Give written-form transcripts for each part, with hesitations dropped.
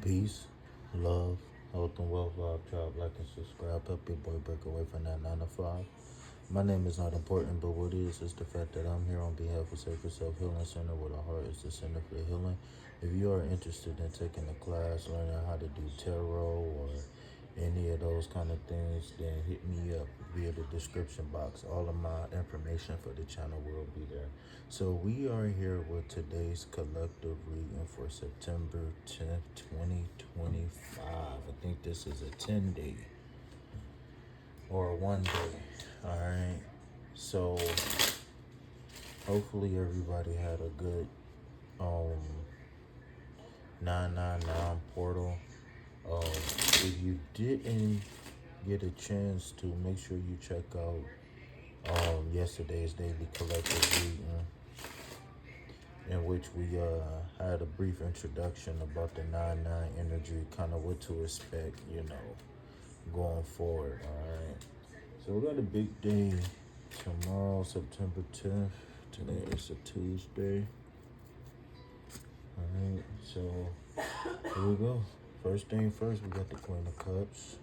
Peace, love, health, and wealth, love, tribe, like and subscribe. Help your boy break away from that 9 to 5. My name is not important, but what is the fact that I'm here on behalf of Sacred Self Healing Center, where the heart is the center for healing. If you are interested in taking a class, learning how to do tarot or any of those kind of things, then hit me up via the description box. All of my information for the channel will be there. So we are here with today's collective reading for September 10th, 2025. I think this is a 10-day or a 1-day. All right. So hopefully everybody had a good 999 portal. If you didn't get a chance to, make sure you check out yesterday's daily collective reading, in which we had a brief introduction about the 9-9 energy, kind of what to expect, going forward. All right. So we got a big day tomorrow, September 10th. Today is a Tuesday. All right. So here we go. First thing first, we got the Queen of Cups.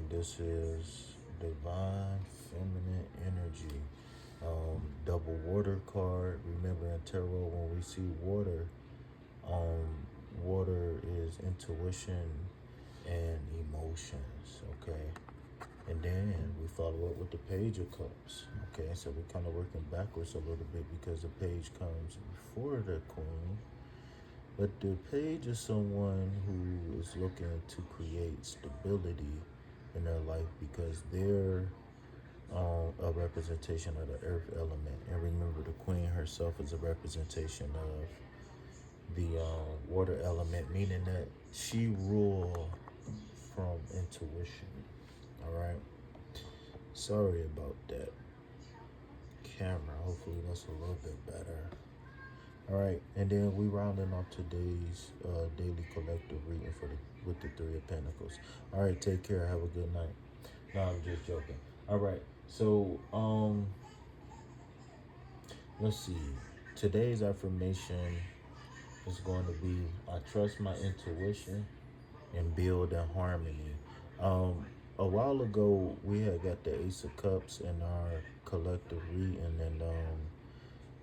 This is divine feminine energy. Double water card. Remember in tarot, when we see water, water is intuition and emotions. Okay. And then we follow up with the Page of Cups. Okay, so we're kind of working backwards a little bit because the page comes before the Queen. But the page is someone who is looking to create stability in their life because they're a representation of the earth element. And remember, the Queen herself is a representation of the water element, meaning that she rules from intuition. All right. Sorry about that camera. Hopefully that's a little bit better. All right, and then we rounding off today's daily collective reading with the Three of Pentacles. All right, take care. Have a good night. No, I'm just joking. All right, so let's see. Today's affirmation is going to be: I trust my intuition and build in harmony. A while ago, we had got the Ace of Cups in our collective reading,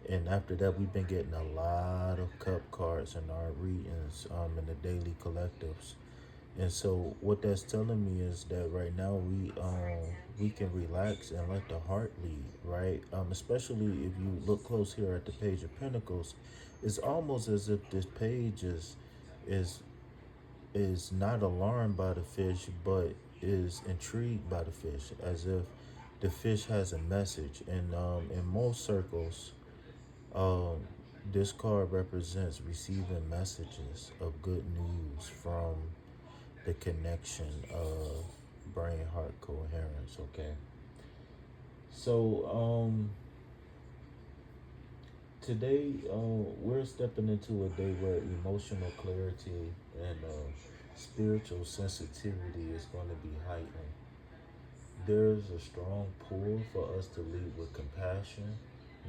and after that, we've been getting a lot of cup cards in our readings, in the daily collectives. And so what that's telling me is that right now we can relax and let the heart lead, right? Especially if you look close here at the Page of Pentacles, it's almost as if this page is not alarmed by the fish, but is intrigued by the fish, as if the fish has a message. And in most circles, this card represents receiving messages of good news from the connection of brain-heart coherence. Okay. So today we're stepping into a day where emotional clarity and spiritual sensitivity is going to be heightened. There's a strong pull for us to lead with compassion,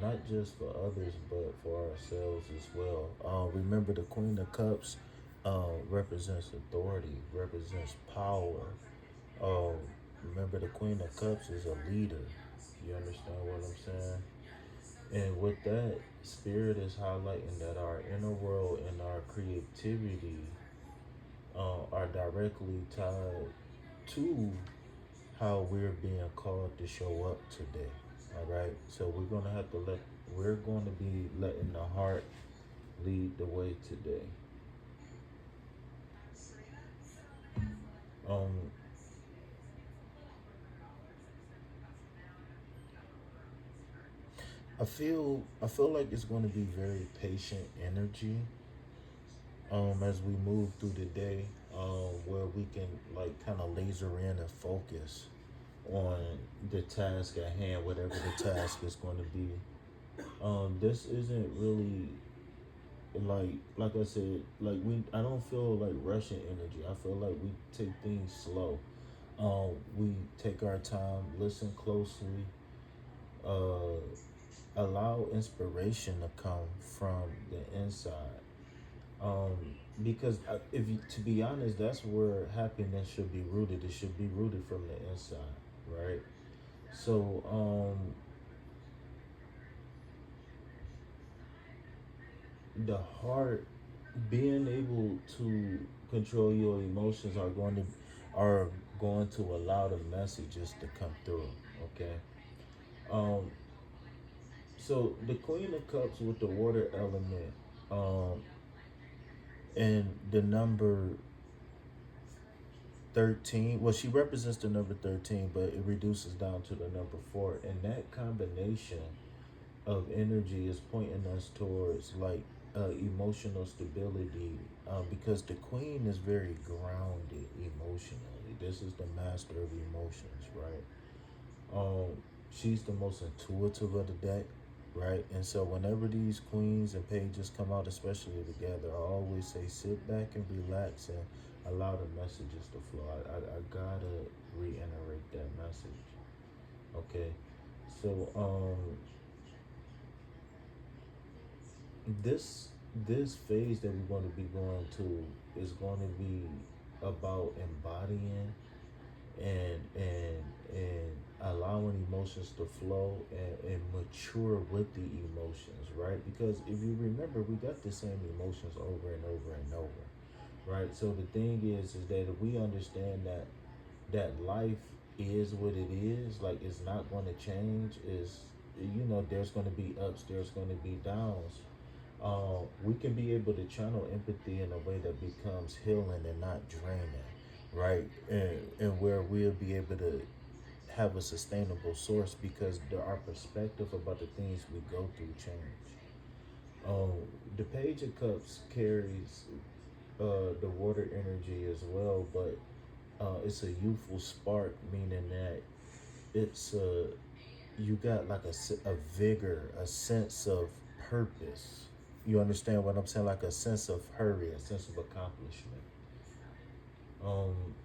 not just for others, but for ourselves as well. Remember, the Queen of Cups represents authority, represents power. Remember, the Queen of Cups is a leader. You understand what I'm saying? And with that, Spirit is highlighting that our inner world and our creativity are directly tied to how we're being called to show up today. All right. So we're going to be letting the heart lead the way today. I feel like it's going to be very patient energy as we move through the day, where we can like kind of laser in and focus on the task at hand, whatever the task is going to be. This isn't really like I said, I don't feel like rushing energy. I feel like we take things slow. We take our time, listen closely, allow inspiration to come from the inside. because if you, to be honest, that's where happiness should be rooted. It should be rooted from the inside, right? So the heart, being able to control your emotions are going to allow the messages to come through. Okay. Um. So the Queen of Cups with the water element, um, and the number 13. Well, she represents the number 13, but it reduces down to the number 4, and that combination of energy is pointing us towards like emotional stability, because the queen is very grounded emotionally. This is the master of emotions, right? um she's the most intuitive of the deck, right? And so whenever these queens and pages come out, especially together, I always say sit back and relax and allow the messages to flow. I gotta reiterate that message. Okay. So this this phase that we're going to be going to is going to be about embodying and allowing emotions to flow and mature with the emotions, right? Because if you remember, we got the same emotions over and over and over, right? So the thing is that if we understand that life is what it is, like it's not going to change, is, there's going to be ups, there's going to be downs. We can be able to channel empathy in a way that becomes healing and not draining, right? And where we'll be able to have a sustainable source because our perspective about the things we go through change. Um, the Page of Cups carries the water energy as well, but it's a youthful spark, meaning that it's you got like a vigor, a sense of purpose. You understand what I'm saying? Like a sense of hurry, a sense of accomplishment. Um,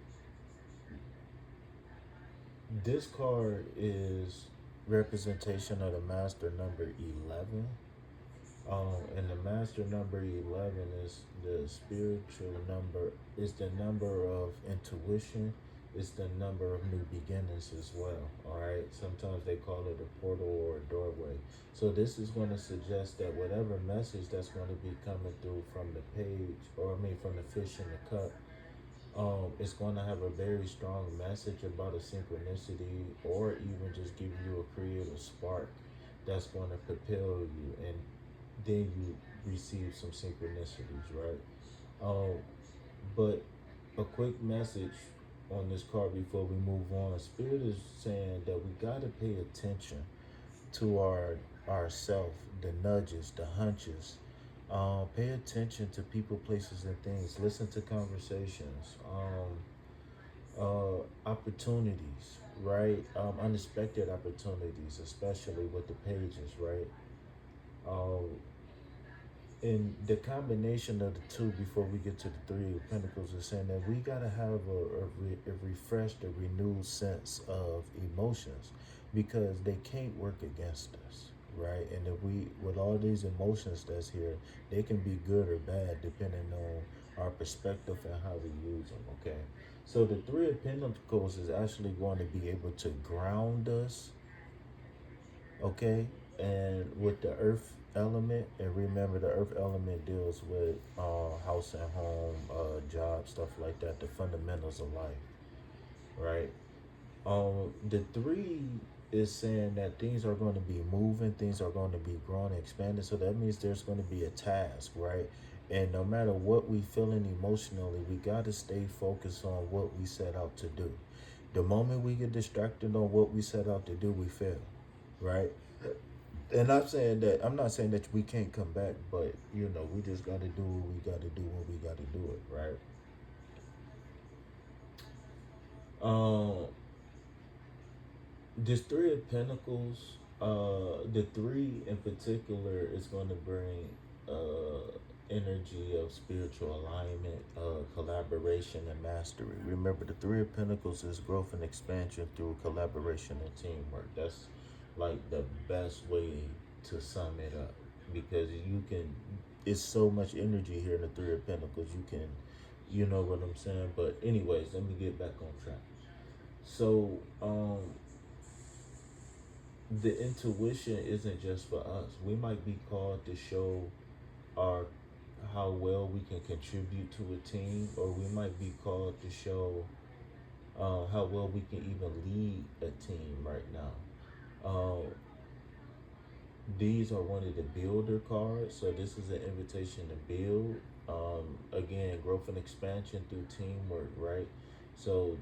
this card is representation of the master number 11. And the master number 11 is the spiritual number, is the number of intuition, it's the number of new beginnings as well. All right. Sometimes they call it a portal or a doorway. So this is going to suggest that whatever message that's going to be coming through from the page, or I mean from the fish in the cup, it's going to have a very strong message about a synchronicity, or even just give you a creative spark that's going to propel you, and then you receive some synchronicities, right? Um, but a quick message on this card before we move on. Spirit is saying that we got to pay attention to our self, the nudges, the hunches. Pay attention to people, places, and things. Listen to conversations. Opportunities, right? Unexpected opportunities, especially with the pages, right? Um, and the combination of the two before we get to the three of pentacles is saying that we got to have a refreshed, a renewed sense of emotions, because they can't work against us, right? And if we, with all these emotions that's here, they can be good or bad depending on our perspective and how we use them. Okay. So the three of pentacles is actually going to be able to ground us. Okay. And with the earth element, and remember the earth element deals with house and home, job, stuff like that, the fundamentals of life, right? The three is saying that things are going to be moving, things are going to be growing and expanding. So that means there's going to be a task, right? And no matter what we feeling emotionally, we got to stay focused on what we set out to do. The moment we get distracted on what we set out to do, we fail, right? And I'm not saying that we can't come back, but we just got to do what we got to do when we got to do it, right? Um, this three of pentacles, the three in particular is going to bring energy of spiritual alignment, collaboration, and mastery. Remember, the three of pentacles is growth and expansion through collaboration and teamwork. That's like the best way to sum it up, because you can it's so much energy here in the Three of Pentacles. You can, you know what I'm saying. But anyways, let me get back on track. So the intuition isn't just for us. We might be called to show our how well we can contribute to a team, or we might be called to show how well we can even lead a team right now. These are one of the builder cards, so this is an invitation to build. Again, growth and expansion through teamwork, right? So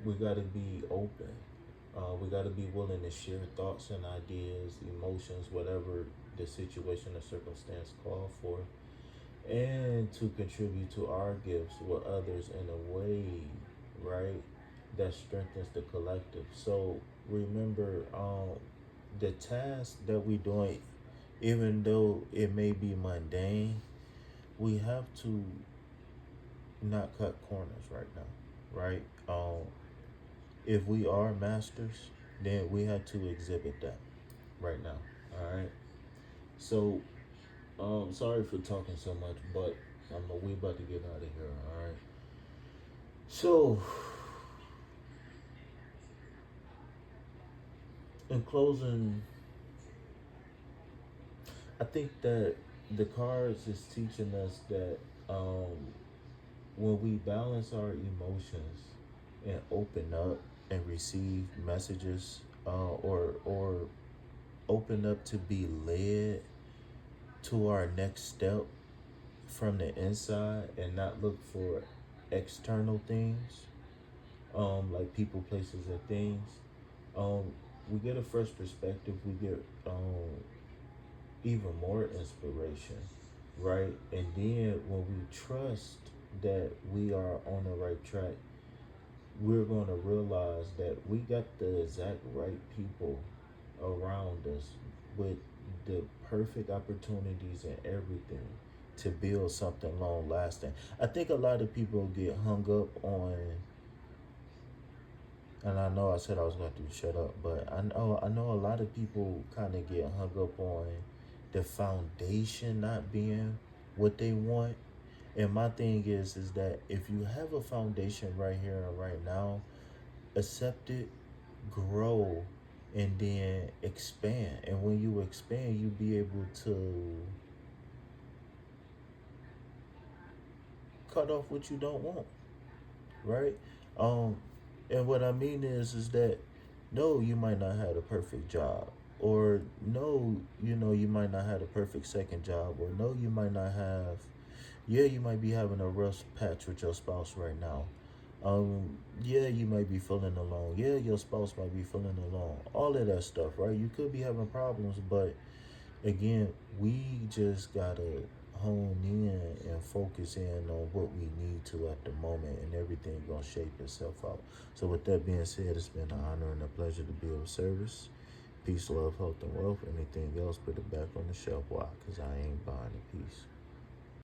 we got to be open. We got to be willing to share thoughts and ideas, emotions, whatever the situation or circumstance call for, and to contribute to our gifts with others in a way, right, that strengthens the collective. So remember, the task that we're doing, even though it may be mundane, we have to not cut corners right now, right? If we are masters, then we have to exhibit that right now. All right. So, sorry for talking so much, but we about to get out of here. All right. So, in closing, I think that the cards is teaching us that when we balance our emotions and open up and receive messages, or open up to be led to our next step from the inside and not look for external things, like people, places, and things, um, we get a fresh perspective. We get even more inspiration, right? And then when we trust that we are on the right track, we're going to realize that we got the exact right people around us with the perfect opportunities and everything to build something long lasting. I think a lot of people get hung up on, and I know I said I was going to shut up, but I know a lot of people kind of get hung up on the foundation not being what they want. And my thing is that if you have a foundation right here and right now, accept it, grow, and then expand. And when you expand, you be able to cut off what you don't want, right? Um, and what I mean is that no, you might not have a perfect job, or no, you might not have a perfect second job, or no, you might not have. Yeah, you might be having a rough patch with your spouse right now. Yeah, you might be feeling alone. Yeah, your spouse might be feeling alone. All of that stuff, right? You could be having problems, but again, we just gotta hone in and focus in on what we need to at the moment, and everything gonna shape itself out. So with that being said, it's been an honor and a pleasure to be of service. Peace, love, health, and wealth. Anything else, put it back on the shelf. Why? Because I ain't buying a piece.